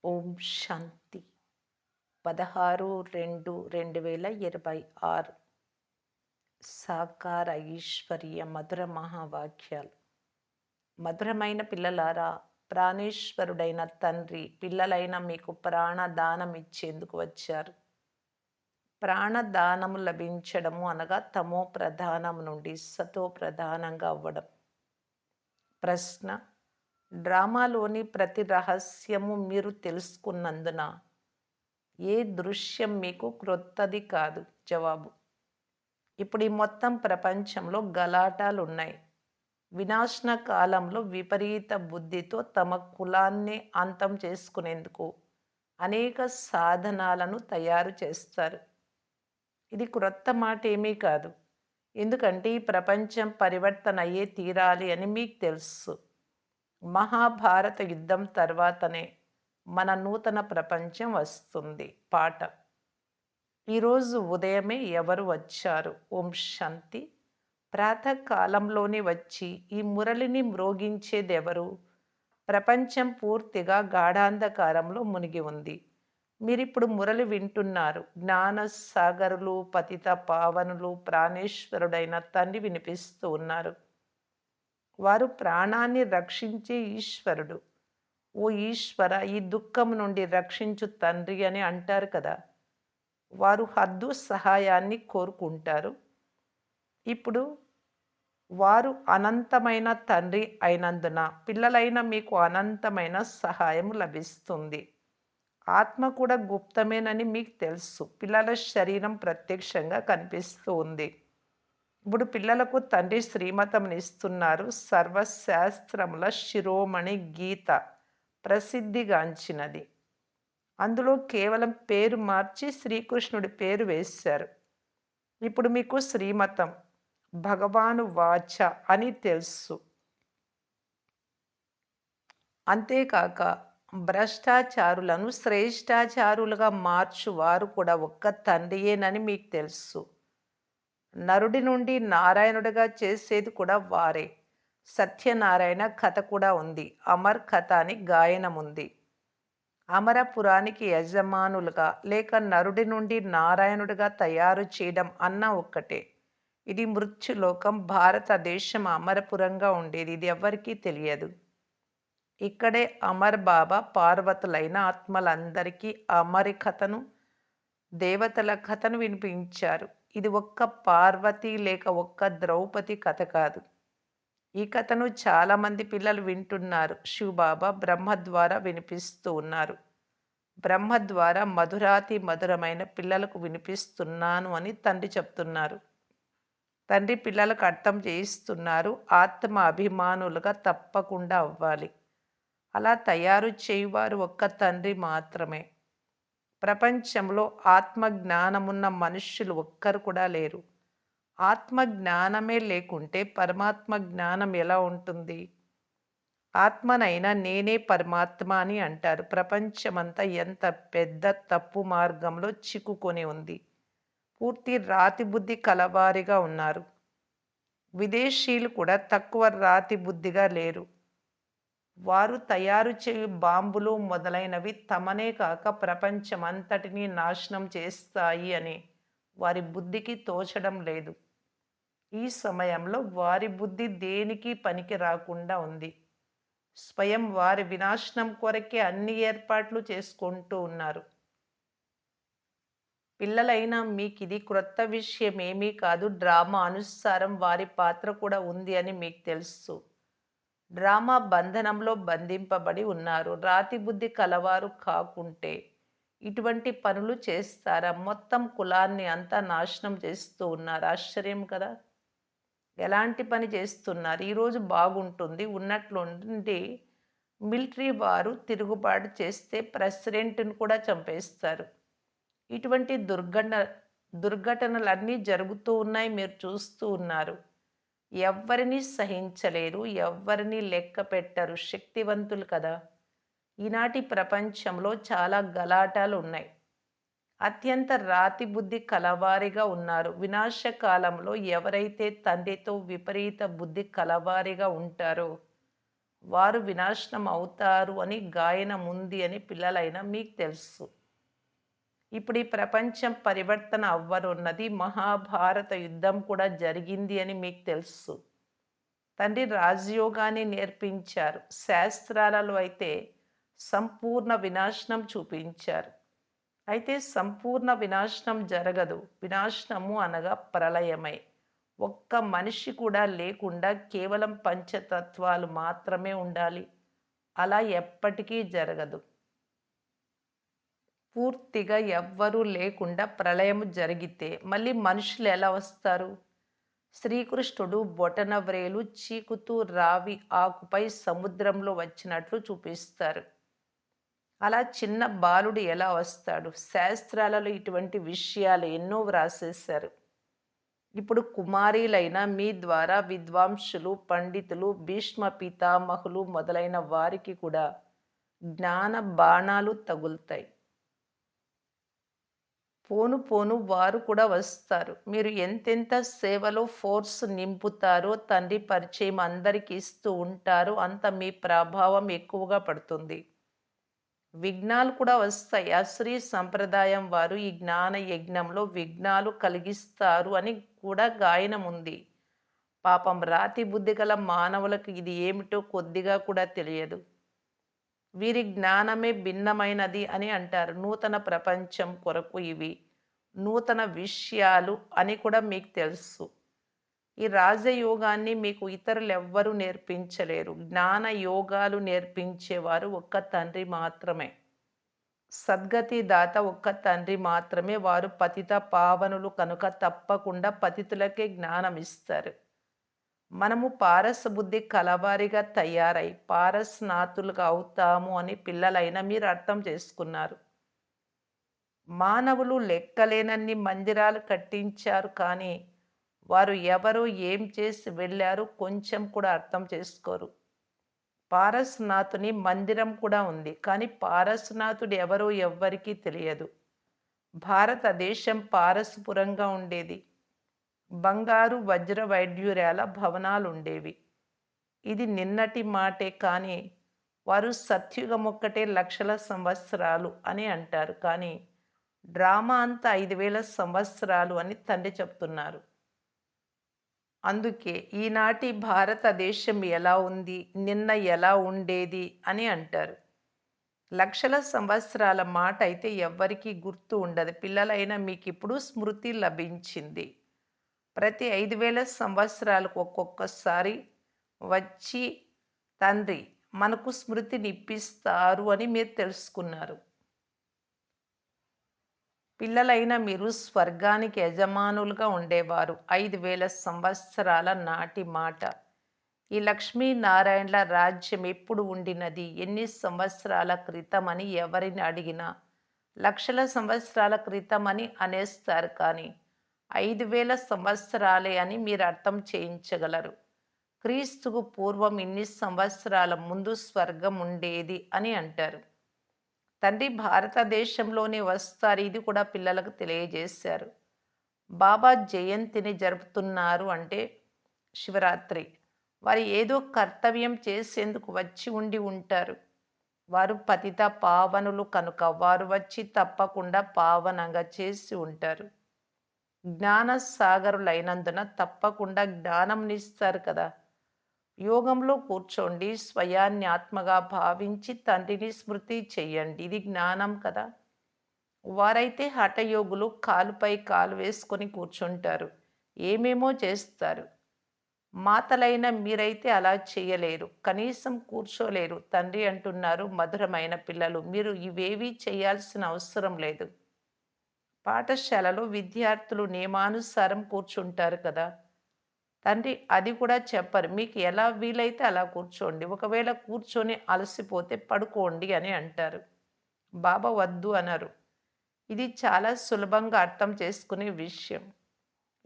ఓం శాంతి 16/2/2026 సాకార ఈశ్వరీయ మధుర మహావాక్యాలు. మధురమైన పిల్లలారా, ప్రాణేశ్వరుడైన తండ్రి పిల్లలైన మీకు ప్రాణదానం ఇచ్చేందుకు వచ్చారు. ప్రాణదానము లభించడము అనగా తమో ప్రధానం నుండి సతో ప్రధానంగా అవ్వడం. ప్రశ్న: డ్రామాలోని ప్రతి రహస్యము మీరు తెలుసుకున్నందున ఏ దృశ్యం మీకు క్రొత్తది కాదు? జవాబు: ఇప్పుడు ఈ మొత్తం ప్రపంచంలో గలాటాలున్నాయి. వినాశన కాలంలో విపరీత బుద్ధితో తమ కులాన్ని అంతం చేసుకునేందుకు అనేక సాధనాలను తయారు చేస్తారు. ఇది క్రొత్త మాట ఏమీ కాదు. ఎందుకంటే ఈ ప్రపంచం పరివర్తన అయ్యే తీరాలి అని మీకు తెలుసు. మహాభారత యుద్ధం తర్వాతనే మన నూతన ప్రపంచం వస్తుంది. పాట: ఈరోజు ఉదయమే ఎవరు వచ్చారు? ఓం శాంతి. ప్రాతకాలంలోనే వచ్చి ఈ మురళిని మ్రోగించేదెవరు? ప్రపంచం పూర్తిగా గాఢాంధకారంలో మునిగి ఉంది. మీరిప్పుడు మురళి వింటున్నారు. జ్ఞాన సాగరులు, పతిత పావనులు, ప్రాణేశ్వరుడైన తండ్రి వినిపిస్తూ ఉన్నారు. వారు ప్రాణాన్ని రక్షించే ఈశ్వరుడు. ఓ ఈశ్వర, ఈ దుఃఖం నుండి రక్షించు తండ్రి అని అంటారు కదా. వారు హద్దు సహాయాన్ని కోరుకుంటారు. ఇప్పుడు వారు అనంతమైన తండ్రి అయినందున పిల్లలైన మీకు అనంతమైన సహాయం లభిస్తుంది. ఆత్మ కూడా గుప్తమేనని మీకు తెలుసు. పిల్లల శరీరం ప్రత్యక్షంగా కనిపిస్తూ ఉంది. ఇప్పుడు పిల్లలకు తండ్రి శ్రీమతంనిస్తున్నారు. సర్వశాస్త్రముల శిరోమణి గీత ప్రసిద్ధిగాంచినది. అందులో కేవలం పేరు మార్చి శ్రీకృష్ణుడి పేరు వేశారు. ఇప్పుడు మీకు శ్రీమతం భగవాను వాచ అని తెలుసు. అంతేకాక భ్రష్టాచారులను శ్రేష్టాచారులుగా మార్చువారు కూడా ఒక్క తండ్రియేనని మీకు తెలుసు. నరుడి నుండి నారాయణుడిగా చేసేది కూడా వారే. సత్యనారాయణ కథ కూడా ఉంది. అమర్ కథ అని గాయనం ఉంది. అమరపురానికి యజమానులుగా లేక నరుడి నుండి నారాయణుడిగా తయారు చేయడం అన్న ఒక్కటే. ఇది మృత్యులోకం. భారతదేశం అమరపురంగా ఉండేది. ఇది ఎవ్వరికీ తెలియదు. ఇక్కడే అమర్ బాబా పార్వతులైన ఆత్మలందరికీ అమరి కథను, దేవతల కథను వినిపించారు. ఇది ఒక్క పార్వతి లేక ఒక్క ద్రౌపది కథ కాదు. ఈ కథను చాలామంది పిల్లలు వింటున్నారు. శివబాబా బ్రహ్మ ద్వారా వినిపిస్తూ ఉన్నారు. బ్రహ్మ ద్వారా మధురాతి మధురమైన పిల్లలకు వినిపిస్తున్నాను అని తండ్రి చెప్తున్నారు. తండ్రి పిల్లలకు అర్థం చేయిస్తున్నారు. ఆత్మ అభిమానులుగా తప్పకుండా అవ్వాలి. అలా తయారు చేయువారు ఒక్క తండ్రి మాత్రమే. ప్రపంచంలో ఆత్మ జ్ఞానమున్న మనుష్యులు ఒక్కరు కూడా లేరు. ఆత్మ జ్ఞానమే లేకుంటే పరమాత్మ జ్ఞానం ఎలా ఉంటుంది? ఆత్మనైనా నేనే పరమాత్మ అని అంటారు. ప్రపంచమంతా ఎంత పెద్ద తప్పు మార్గంలో చిక్కుకొని ఉంది. పూర్తి రాతి బుద్ధి కలవారిగా ఉన్నారు. విదేశీయులు కూడా తక్కువ రాతి బుద్ధిగా లేరు. వారు తయారు చేయు బాంబులు మొదలైనవి తమనే కాక ప్రపంచమంతటినీ నాశనం చేస్తాయి అని వారి బుద్ధికి తోచడం లేదు. ఈ సమయంలో వారి బుద్ధి దేనికి పనికి రాకుండా ఉంది. స్వయం వారి వినాశనం కొరకే అన్ని ఏర్పాట్లు చేసుకుంటూ ఉన్నారు. పిల్లలైనా మీకిది క్రొత్త విషయం ఏమీ కాదు. డ్రామా అనుసారం వారి పాత్ర కూడా ఉంది అని మీకు తెలుసు. డ్రామా బంధనంలో బంధింపబడి ఉన్నారు. రాతి బుద్ధి కలవారు కాకుంటే ఇటువంటి పనులు చేస్తారా? మొత్తం కులాన్ని అంతా నాశనం చేస్తూ ఉన్నారు. ఆశ్చర్యం కదా. ఎలాంటి పని చేస్తున్నారు? ఈరోజు బాగుంటుంది. ఉన్నట్లుండి మిలిటరీ వారు తిరుగుబాటు చేస్తే ప్రెసిడెంట్ను కూడా చంపేస్తారు. ఇటువంటి దుర్ఘటనలన్నీ జరుగుతూ ఉన్నాయి. మీరు చూస్తూ ఉన్నారు. ఎవ్వరిని సహించలేరు. ఎవ్వరిని లెక్క పెట్టరు. శక్తివంతులు కదా. ఈనాటి ప్రపంచంలో చాలా గలాటాలు ఉన్నాయి. అత్యంత రాతి బుద్ధి కలవారిగా ఉన్నారు. వినాశకాలంలో ఎవరైతే తండ్రితో విపరీత బుద్ధి కలవారిగా ఉంటారో వారు వినాశనం అవుతారు అని గాయనం ఉంది అని పిల్లలైనా మీకు తెలుసు. ఇప్పుడు ఈ ప్రపంచం పరివర్తన అవ్వనున్నది. మహాభారత యుద్ధం కూడా జరిగింది అని మీకు తెలుసు. తండ్రి రాజయోగాన్ని నేర్పించారు. శాస్త్రాలలో అయితే సంపూర్ణ వినాశనం చూపించారు. అయితే సంపూర్ణ వినాశనం జరగదు. వినాశనము అనగా ప్రళయమే. ఒక్క మనిషి కూడా లేకుండా కేవలం పంచతత్వాలు మాత్రమే ఉండాలి. అలా ఎప్పటికీ జరగదు. పూర్తిగా ఎవ్వరూ లేకుండా ప్రళయం జరిగితే మళ్ళీ మనుషులు ఎలా వస్తారు? శ్రీకృష్ణుడు బొటనవ్రేలు చీకుతూ రావి ఆకుపై సముద్రంలో వచ్చినట్లు చూపిస్తారు. అలా చిన్న బాలుడు ఎలా వస్తాడు? శాస్త్రాలలో ఇటువంటి విషయాలు ఎన్నో వ్రాసేశారు. ఇప్పుడు కుమారీలైన మీ ద్వారా విద్వాంసులు, పండితులు, భీష్మ పితామహులు మొదలైన వారికి కూడా జ్ఞాన బాణాలు తగులుతాయి. పోను పోను వారు కూడా వస్తారు. మీరు ఎంతెంత సేవలో ఫోర్స్ నింపుతారో తండ్రి పరిచయం అందరికి ఇస్తూ ఉంటారో అంత మీ ప్రభావం ఎక్కువగా పడుతుంది. విఘ్నాలు కూడా వస్తాయి. అశ్రీ సంప్రదాయం వారు ఈ జ్ఞాన యజ్ఞంలో విఘ్నాలు కలిగిస్తారు అని కూడా గాయనం ఉంది. పాపం రాతి బుద్ధి గల మానవులకు ఇది ఏమిటో కొద్దిగా కూడా తెలియదు. వీరి జ్ఞానమే భిన్నమైనది అని అంటారు. నూతన ప్రపంచం కొరకు ఇవి నూతన విషయాలు అని కూడా మీకు తెలుసు. ఈ రాజయోగాన్ని మీకు ఇతరులెవ్వరూ నేర్పించలేరు. జ్ఞాన యోగాలు నేర్పించేవారు ఒక్క తండ్రి మాత్రమే. సద్గతి దాత ఒక్క తండ్రి మాత్రమే. వారు పతిత పావనులు కనుక తప్పకుండా పతితులకే జ్ఞానమిస్తారు. మనము పారసబుద్ధి కలవారిగా తయారై పారస్నాతులుగా అవుతాము అని పిల్లలైన మీరు అర్థం చేసుకున్నారు. మానవులు లెక్కలేనన్ని మందిరాలు కట్టించారు కానీ వారు ఎవరు ఏం చేసి వెళ్ళారు కొంచెం కూడా అర్థం చేసుకోరు. పారస్నాథుని మందిరం కూడా ఉంది కానీ పారస్నాథుడు ఎవరో ఎవ్వరికీ తెలియదు. భారతదేశం పారసపురంగా ఉండేది. బంగారు వజ్ర వైడ్యూర్యాల భవనాలుండేవి. ఇది నిన్నటి మాటే కానీ వారు సత్యుగం ఒక్కటే లక్షల సంవత్సరాలు అని అంటారు కానీ డ్రామా అంతా 5,000 సంవత్సరాలు అని తండ్రి చెప్తున్నారు. అందుకే ఈనాటి భారతదేశం ఎలా ఉంది, నిన్న ఎలా ఉండేది అని అంటారు. లక్షల సంవత్సరాల మాట అయితే ఎవ్వరికీ గుర్తు ఉండదు. పిల్లలైన మీకిప్పుడు స్మృతి లభించింది. ప్రతి 5,000 సంవత్సరాలకు ఒక్కొక్కసారి వచ్చి తండ్రి మనకు స్మృతినిప్పిస్తారు అని మీరు తెలుసుకున్నారు. పిల్లలైన మీరు స్వర్గానికి యజమానులుగా ఉండేవారు. 5,000 సంవత్సరాల నాటి మాట. ఈ లక్ష్మీనారాయణల రాజ్యం ఎప్పుడు ఉండినది, ఎన్ని సంవత్సరాల క్రితమని ఎవరిని అడిగినా లక్షల సంవత్సరాల క్రితమని అనేస్తారు కానీ 5,000 సంవత్సరాలే అని మీరు అర్థం చేయించగలరు. క్రీస్తుకు పూర్వం ఇన్ని సంవత్సరాల ముందు స్వర్గం ఉండేది అని అంటారు. తండ్రి భారతదేశంలోనే వస్తారు. ఇది కూడా పిల్లలకు తెలియజేశారు. బాబా జయంతిని జరుపుతున్నారు అంటే శివరాత్రి. వారు ఏదో కర్తవ్యం చేసేందుకు వచ్చి ఉండి ఉంటారు. వారు పతిత పావనులు కనుక వారు వచ్చి తప్పకుండా పావనంగా చేసి ఉంటారు. జ్ఞాన సాగరులైనందున తప్పకుండా జ్ఞానంనిస్తారు కదా! యోగంలో కూర్చోండి. స్వయాన్ని ఆత్మగా భావించి తండ్రిని స్మృతి చెయ్యండి. ఇది జ్ఞానం కదా! వారైతే హఠయోగులు కాలుపై కాలు వేసుకొని కూర్చుంటారు. ఏమేమో చేస్తారు. మాతలైన మీరైతే అలా చేయలేరు. కనీసం కూర్చోలేరు. తండ్రి అంటున్నారు మధురమైన పిల్లలు మీరు ఇవేవీ చేయాల్సిన అవసరం లేదు. పాఠశాలలో విద్యార్థులు నియమానుసారం కూర్చుంటారు కదా! తండ్రి అది కూడా చెప్పరు. మీకు ఎలా వీలైతే అలా కూర్చోండి. ఒకవేళ కూర్చొని అలసిపోతే పడుకోండి అని అంటారు. బాబా వద్దు అనరు. ఇది చాలా సులభంగా అర్థం చేసుకునే విషయం.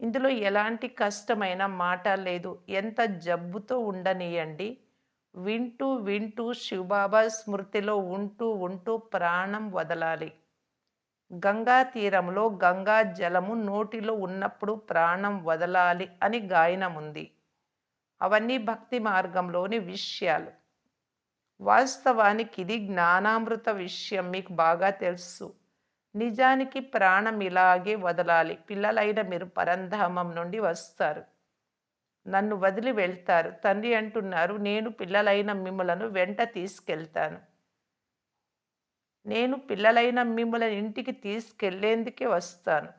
ఇందులో ఎలాంటి కష్టమైన మాట లేదు. ఎంత జబ్బుతో ఉండనీయండి. వింటూ వింటూ శివబాబా స్మృతిలో ఉంటూ ఉంటూ ప్రాణం వదలాలి. గంగా తీరంలో గంగా జలము నోటిలో ఉన్నప్పుడు ప్రాణం వదలాలి అని గాయనముంది. అవన్నీ భక్తి మార్గంలోని విషయాలు. వాస్తవానికి ఇది జ్ఞానామృత విషయం మీకు బాగా తెలుసు. నిజానికి ప్రాణం ఇలాగే వదలాలి. పిల్లలైన మీరు పరంధామం నుండి వస్తారు. నన్ను వదిలి వెళ్తారు. తండ్రి అంటున్నారు, నేను పిల్లలైన మిమ్ములను వెంట తీసుకెళ్తాను. నేను పిల్లలైన మిమ్ములను ఇంటికి తీసుకెళ్ళేందుకే వస్తాను.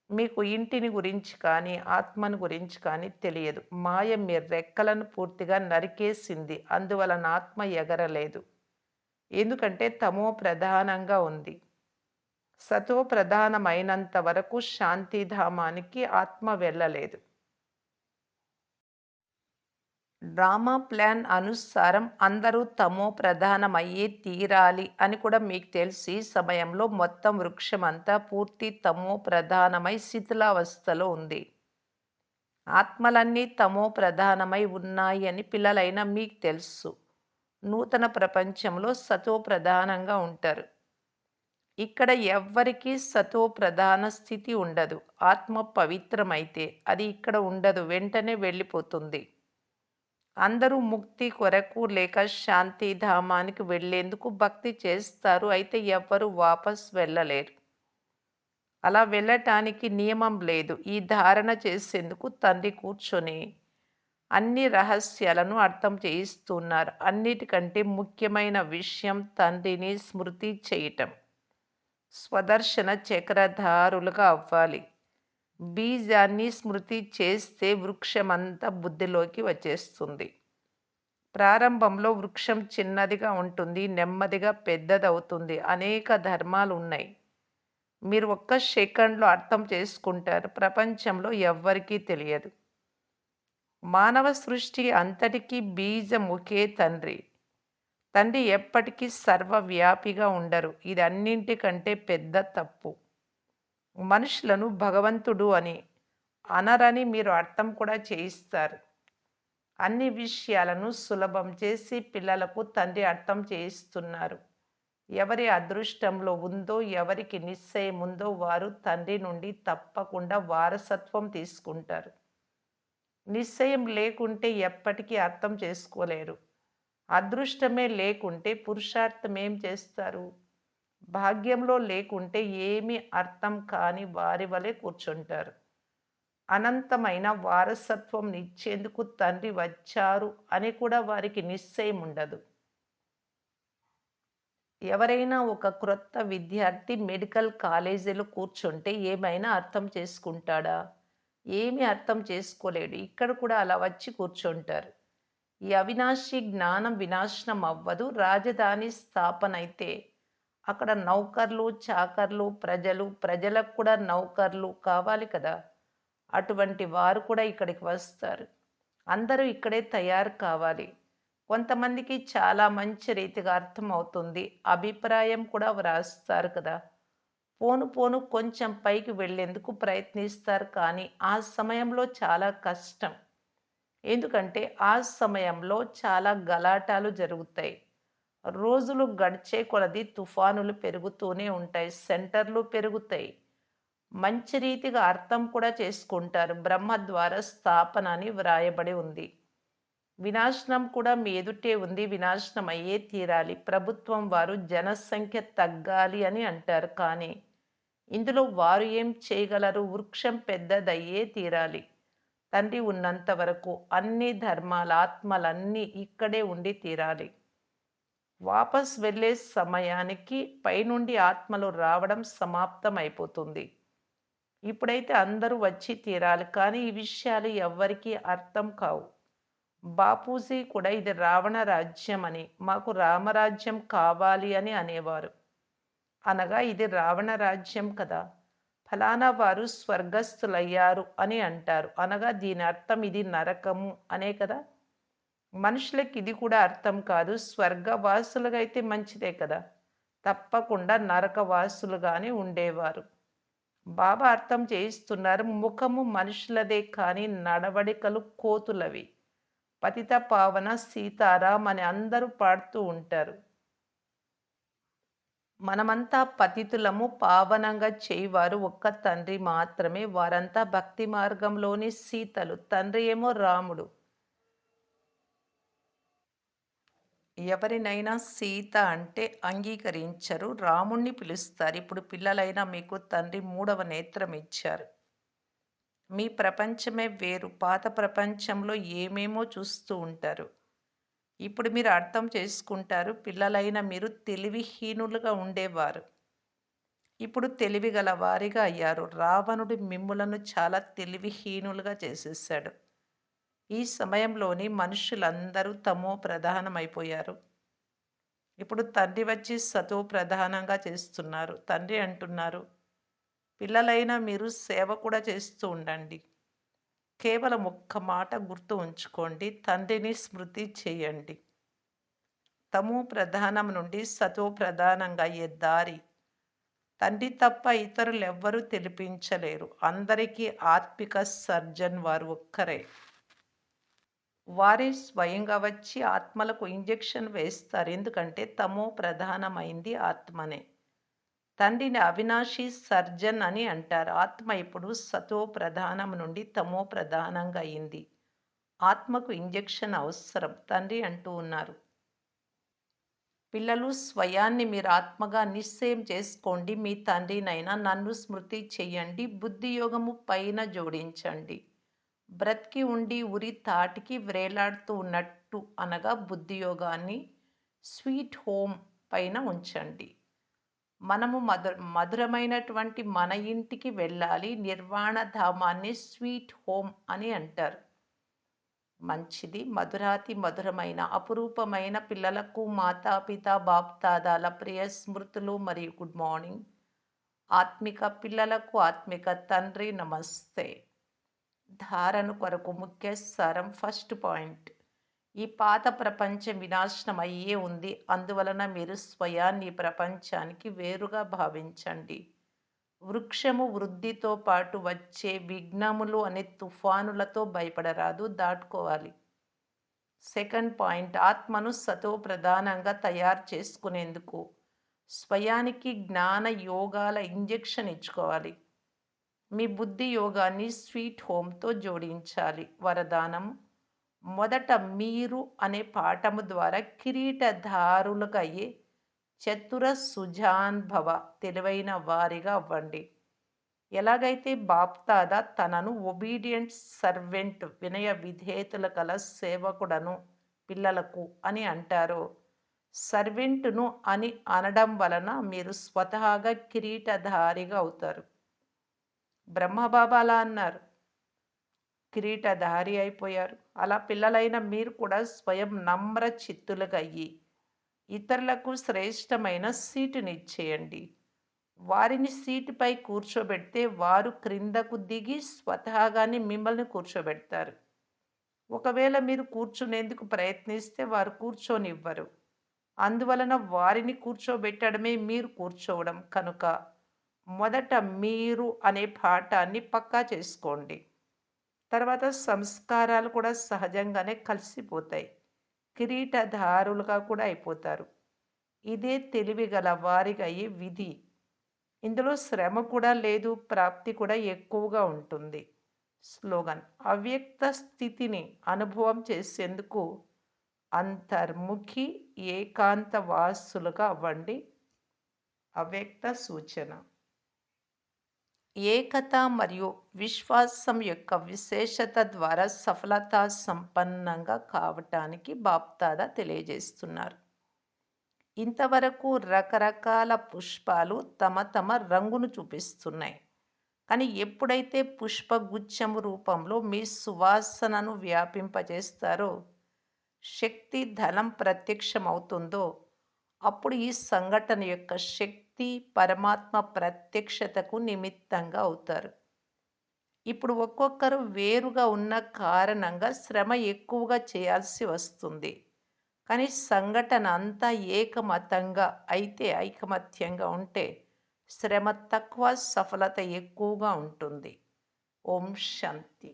మీకు ఇంటిని గురించి కానీ, ఆత్మను గురించి కానీ తెలియదు. మాయ మీ రెక్కలను పూర్తిగా నరికేసింది. అందువలన ఆత్మ ఎగరలేదు. ఎందుకంటే తమో ప్రధానంగా ఉంది. సతో ప్రధానమైనంత వరకు శాంతిధామానికి ఆత్మ వెళ్ళలేదు. డ్రామా ప్లాన్ అనుసారం అందరూ తమో ప్రధానమయ్యే తీరాలి అని కూడా మీకు తెలిసి సమయంలో మొత్తం వృక్షమంతా పూర్తి తమో ప్రధానమై శిథిలావస్థలో ఉంది. ఆత్మలన్నీ తమో ప్రధానమై ఉన్నాయి అని పిల్లలైన మీకు తెలుసు. నూతన ప్రపంచంలో సతో ప్రధానంగా ఉంటారు. ఇక్కడ ఎవ్వరికీ సతో ప్రధాన స్థితి ఉండదు. ఆత్మ పవిత్రమైతే అది ఇక్కడ ఉండదు, వెంటనే వెళ్ళిపోతుంది. అందరూ ముక్తి కొరకు లేక శాంతిధామానికి వెళ్ళేందుకు భక్తి చేస్తారు. అయితే ఎవ్వరు వాపస్ వెళ్ళలేరు. అలా వెళ్ళటానికి నియమం లేదు. ఈ ధారణ చేసేందుకు తండ్రి కూర్చొని అన్ని రహస్యాలను అర్థం చేయిస్తున్నారు. అన్నిటికంటే ముఖ్యమైన విషయం తండ్రిని స్మృతి చేయటం. స్వదర్శన చక్రధారులుగా అవ్వాలి. బీజాన్ని స్మృతి చేస్తే వృక్షమంతా బుద్ధిలోకి వచ్చేస్తుంది. ప్రారంభంలో వృక్షం చిన్నదిగా ఉంటుంది. నెమ్మదిగా పెద్దదవుతుంది. అనేక ధర్మాలు ఉన్నాయి. మీరు ఒక్క సెకండ్‌లో అర్థం చేసుకుంటారు. ప్రపంచంలో ఎవ్వరికీ తెలియదు. మానవ సృష్టి అంతటికీ బీజం ఒకే తండ్రి. తండ్రి ఎప్పటికీ సర్వవ్యాపిగా ఉండరు. ఇది అన్నింటికంటే పెద్ద తప్పు. మనుషులను భగవంతుడు అని అనరని మీరు అర్థం కూడా చేయిస్తారు. అన్ని విషయాలను సులభం చేసి పిల్లలకు తండ్రి అర్థం చేయిస్తున్నారు. ఎవరి అదృష్టంలో ఉందో, ఎవరికి నిశ్చయం ఉందో వారు తండ్రి నుండి తప్పకుండా వారసత్వం తీసుకుంటారు. నిశ్చయం లేకుంటే ఎప్పటికీ అర్థం చేసుకోలేరు. అదృష్టమే లేకుంటే పురుషార్థం ఏం చేస్తారు? భాగ్యంలో లేకుంటే ఏమీ అర్థం కాని వారి వలె కూర్చుంటారు. అనంతమైన వారసత్వం ఇచ్చేందుకు తండ్రి వచ్చారు అని కూడా వారికి నిశ్చయం ఉండదు. ఎవరైనా ఒక క్రొత్త విద్యార్థి మెడికల్ కాలేజీలో కూర్చుంటే ఏమైనా అర్థం చేసుకుంటాడా? ఏమీ అర్థం చేసుకోలేడు. ఇక్కడ కూడా అలా వచ్చి కూర్చుంటారు. ఈ అవినాశి జ్ఞానం వినాశనం అవ్వదు. రాజధాని స్థాపన అయితే అక్కడ నౌకర్లు, చాకర్లు, ప్రజలు, ప్రజలకు కూడా నౌకర్లు కావాలి కదా! అటువంటి వారు కూడా ఇక్కడికి వస్తారు. అందరూ ఇక్కడే తయారు కావాలి. కొంతమందికి చాలా మంచి రీతిగా అర్థమవుతుంది. అభిప్రాయం కూడా వ్రాస్తారు కదా! పోను పోను కొంచెం పైకి వెళ్ళేందుకు ప్రయత్నిస్తారు. కానీ ఆ సమయంలో చాలా కష్టం. ఎందుకంటే ఆ సమయంలో చాలా గలాటాలు జరుగుతాయి. రోజులు గడిచే కొలది తుఫానులు పెరుగుతూనే ఉంటాయి. సెంటర్లు పెరుగుతాయి. మంచి రీతిగా అర్థం కూడా చేసుకుంటారు. బ్రహ్మ ద్వారా స్థాపన అని వ్రాయబడి ఉంది. వినాశనం కూడా మీ ఎదుటే ఉంది. వినాశనం అయ్యే తీరాలి. ప్రభుత్వం వారు జనసంఖ్య తగ్గాలి అని అంటారు. కానీ ఇందులో వారు ఏం చేయగలరు? వృక్షం పెద్దదయ్యే తీరాలి. తండ్రి ఉన్నంత వరకు అన్ని ధర్మాల ఆత్మలన్నీ ఇక్కడే ఉండి తీరాలి. వాపస్ వెళ్ళే సమయానికి పైనుండి ఆత్మలు రావడం సమాప్తం అయిపోతుంది. ఇప్పుడైతే అందరూ వచ్చి తీరాలి. కానీ ఈ విషయాలు ఎవ్వరికీ అర్థం కావు. బాపూజీ కూడా ఇది రావణ రాజ్యం అని, మాకు రామరాజ్యం కావాలి అని అనేవారు. అనగా ఇది రావణ రాజ్యం కదా! ఫలానా వారు స్వర్గస్థులయ్యారు అని అంటారు. అనగా దీని అర్థం ఇది నరకము అనే కదా! మనుషులకి ఇది కూడా అర్థం కాదు. స్వర్గవాసులుగా అయితే మంచిదే కదా! తప్పకుండా నరకవాసులుగానే ఉండేవారు. బాబా అర్థం చేయిస్తున్నారు. ముఖము మనుషులదే కానీ నడవడికలు కోతులవి. పతిత పావన సీతారాం అని అందరూ పాడుతూ ఉంటారు. మనమంతా పతితులము, పావనంగా చేయువారు ఒక్క తండ్రి మాత్రమే. వారంతా భక్తి మార్గంలోని సీతలు. తండ్రి ఏమో రాముడు. ఎవరినైనా సీత అంటే అంగీకరించరు. రాముణ్ణి పిలుస్తారు. ఇప్పుడు పిల్లలైనా మీకు తండ్రి మూడవ నేత్రం ఇచ్చారు. మీ ప్రపంచమే వేరు. పాత ప్రపంచంలో ఏమేమో చూస్తూ ఉంటారు. ఇప్పుడు మీరు అర్థం చేసుకుంటారు. పిల్లలైన మీరు తెలివిహీనులుగా ఉండేవారు. ఇప్పుడు తెలివిగల వారిగా అయ్యారు. రావణుడు మిమ్ములను చాలా తెలివిహీనులుగా చేసేసాడు. ఈ సమయంలోని మనుషులందరూ తమో ప్రధానమైపోయారు. ఇప్పుడు తండ్రి వచ్చి సతో ప్రధానంగా చేస్తున్నారు. తండ్రి అంటున్నారు, పిల్లలైనా మీరు సేవ కూడా చేస్తూ ఉండండి. కేవలం ఒక్క మాట గుర్తు ఉంచుకోండి. తండ్రిని స్మృతి చేయండి. తమో ప్రధానం నుండి సతో ప్రధానంగా అయ్యే దారి తండ్రి తప్ప ఇతరులెవ్వరూ తెలిపించలేరు. అందరికీ ఆత్మిక సర్జన్ వారు ఒక్కరే. వారే స్వయంగా వచ్చి ఆత్మలకు ఇంజెక్షన్ వేస్తారు. ఎందుకంటే తమో ప్రధానమైంది ఆత్మనే. తండ్రిని అవినాశి సర్జన్ అని అంటారు. ఆత్మ ఇప్పుడు సతో ప్రధానం నుండి తమో ప్రధానంగా అయింది. ఆత్మకు ఇంజెక్షన్ అవసరం. తండ్రి అంటూ ఉన్నారు. పిల్లలు స్వయాన్ని మీరు ఆత్మగా నిశ్చయం చేసుకోండి. మీ తండ్రినైనా నన్ను స్మృతి చెయ్యండి. బుద్ధి యోగము పైన జోడించండి. బ్రతికి ఉండి ఉరి తాటికి వ్రేలాడుతూ ఉన్నట్టు అనగా బుద్ధి యోగాన్ని స్వీట్ హోమ్ పైన ఉంచండి. మనము మధురమైనటువంటి మన ఇంటికి వెళ్ళాలి. నిర్వాణ ధామాన్ని స్వీట్ హోమ్ అని అంటారు. మంచిది. మధురాతి మధురమైన, అపురూపమైన పిల్లలకు మాతాపిత, బాప్దాదాల ప్రియ స్మృతులు మరియు గుడ్ మార్నింగ్. ఆత్మిక పిల్లలకు ఆత్మిక తండ్రి నమస్తే. ధారణ కొరకు ముఖ్య సారం ఫస్ట్ పాయింట్. ఈ పాత ప్రపంచం వినాశనం అయ్యే ఉంది. అందువలన మీరు స్వయాన్ని ఈ ప్రపంచానికి వేరుగా భావించండి. వృక్షము వృద్ధితో పాటు వచ్చే విఘ్నములు అనే తుఫానులతో భయపడరాదు, దాటుకోవాలి. సెకండ్ పాయింట్, ఆత్మను సతో ప్రధానంగా తయారు చేసుకునేందుకు స్వయానికి జ్ఞాన యోగాల ఇంజెక్షన్ ఇచ్చుకోవాలి. మీ బుద్ధి యోగాన్ని స్వీట్ హోమ్తో జోడించాలి. వరదానం, మొదట మీరు అనే పాఠము ద్వారా కిరీటధారులుగా అయ్యే చతుర సుజాన్భవ తెలివైన వారిగా అవ్వండి. ఎలాగైతే బాప్దాదా తనను ఒబీడియంట్ సర్వెంట్ వినయ విధేయతలు గల సేవకుడను పిల్లలకు అని అంటారో, సర్వెంటును అని అనడం వలన మీరు స్వతహాగా కిరీటధారిగా అవుతారు. బ్రహ్మబాబా అలా అన్నారు, కిరీటధారి అయిపోయారు. అలా పిల్లలైన మీరు కూడా స్వయం నమ్ర చిత్తులుగా అయ్యి ఇతరులకు శ్రేష్టమైన సీటునిచ్చేయండి. వారిని సీటుపై కూర్చోబెడితే వారు క్రిందకు దిగి స్వతహాగానే మిమ్మల్ని కూర్చోబెడతారు. ఒకవేళ మీరు కూర్చునేందుకు ప్రయత్నిస్తే వారు కూర్చోనివ్వరు. అందువలన వారిని కూర్చోబెట్టడమే మీరు కూర్చోవడం కనుక మొదట మీరు అనే పాఠాన్ని పక్కా చేసుకోండి. తర్వాత సంస్కారాలు కూడా సహజంగానే కలిసిపోతాయి. కిరీటధారులుగా కూడా అయిపోతారు. ఇదే తెలివి గల వారిగా అయ్యే విధి. ఇందులో శ్రమ కూడా లేదు, ప్రాప్తి కూడా ఎక్కువగా ఉంటుంది. స్లోగన్, అవ్యక్త స్థితిని అనుభవం చేసేందుకు అంతర్ముఖి ఏకాంత వాసులుగా అవ్వండి. అవ్యక్త సూచన, ఏకత మరియు విశ్వాసం యొక్క విశేషత ద్వారా సఫలత సంపన్నంగా కావటానికి బాప్దాదా తెలియజేస్తున్నారు. ఇంతవరకు రకరకాల పుష్పాలు తమ తమ రంగును చూపిస్తున్నాయి. కానీ ఎప్పుడైతే పుష్పగుచ్చము రూపంలో మీ సువాసనను వ్యాపింపజేస్తారో, శక్తి ధనం ప్రత్యక్షమవుతుందో, అప్పుడు ఈ సంఘటన యొక్క శక్తి పరమాత్మ ప్రత్యక్షతకు నిమిత్తంగా అవుతారు. ఇప్పుడు ఒక్కొక్కరు వేరుగా ఉన్న కారణంగా శ్రమ ఎక్కువగా చేయాల్సి వస్తుంది. కానీ సంఘటన అంతా ఏకమతంగా అయితే, ఐకమత్యంగా ఉంటే శ్రమ తక్కువ, సఫలత ఎక్కువగా ఉంటుంది. ఓం శాంతి.